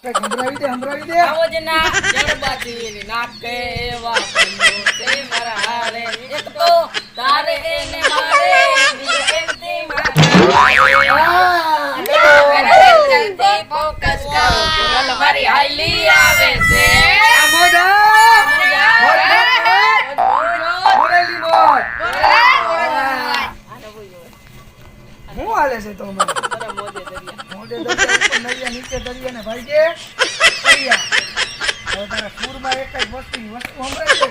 સંભળાવી દે આવો જ ના જડબાજી નાકે એવા પંજો તે મારા હારે એક તો તારે એને મારે બીજો એમથી જલ્દી ફોકસ કરો બોલ મારી હાલી આવે છે હું હાલે છે તો મને મોઢે દરિયા નરિયા નીચે દરિયા ને ભાઈ કે દરિયા હવે તારા સુરમાં એક જ વસ્તુ સંભળાય છે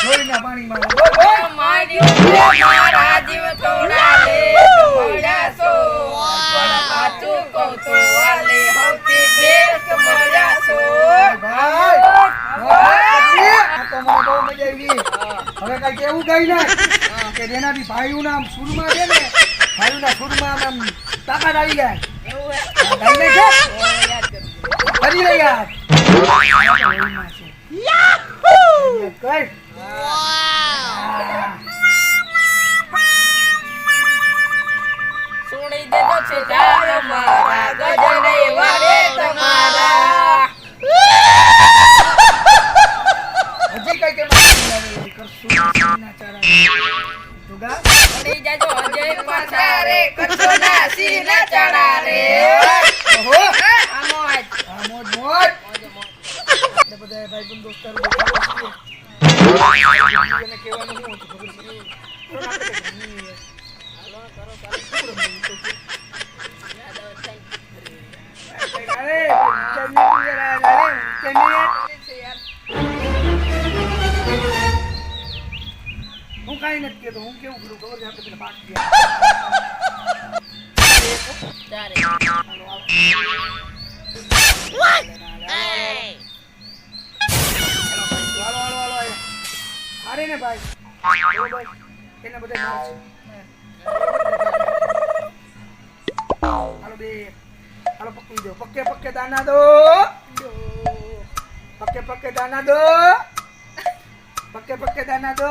જોઈના પાણીમાં બોલ બોલ માર્યો મારા જીવ થોડા લે મોડા સો સાચું કહું તો વાલે હવતી દેશ મોડા સો ભાઈ આ તો મને બહુ મજા આવી હવે કઈ કેવું ગઈ નાખ કે જેનાથી ભાઈનું નામ સુરમાં છે ને ભાઈના સુરમાં આમ તાકાત આવી જાય એવું હે ભાઈ ને છે યાદ કરજો કરી લે યાર યાહૂ કઈ સુણી દેતો છે જાર મારા ગજરે વારે તમારા હજી કઈ કે મારી કરશું ના ચારા તુગા સુણી જાજો અજય પાછા રે કરશો ના સીના ચડા રે ઓહો આમો આજ આ મોજ મોજ મોજ એટલે બધા ભાઈબંધ દોસ્તારો બેઠા છે એને કહેવાનું શું હતું ખબર છે હાલો કરો ચાલો યાદ આવે થાય અરે ચન્ની જરા અરે ચન્ની છે યાર હું કાઈ નથી કહેતો હું કેવું કરું ખબર છે આપણે પેલા પાક ગયા ચારે હાલો અરે ને ભાઈ બરોબર એને બધા મારશે હાલો બે હાલો પકડી દો પક્કે પક્કે દાના દો પક્કે પક્કે દાના દો પક્કે પક્કે દાના દો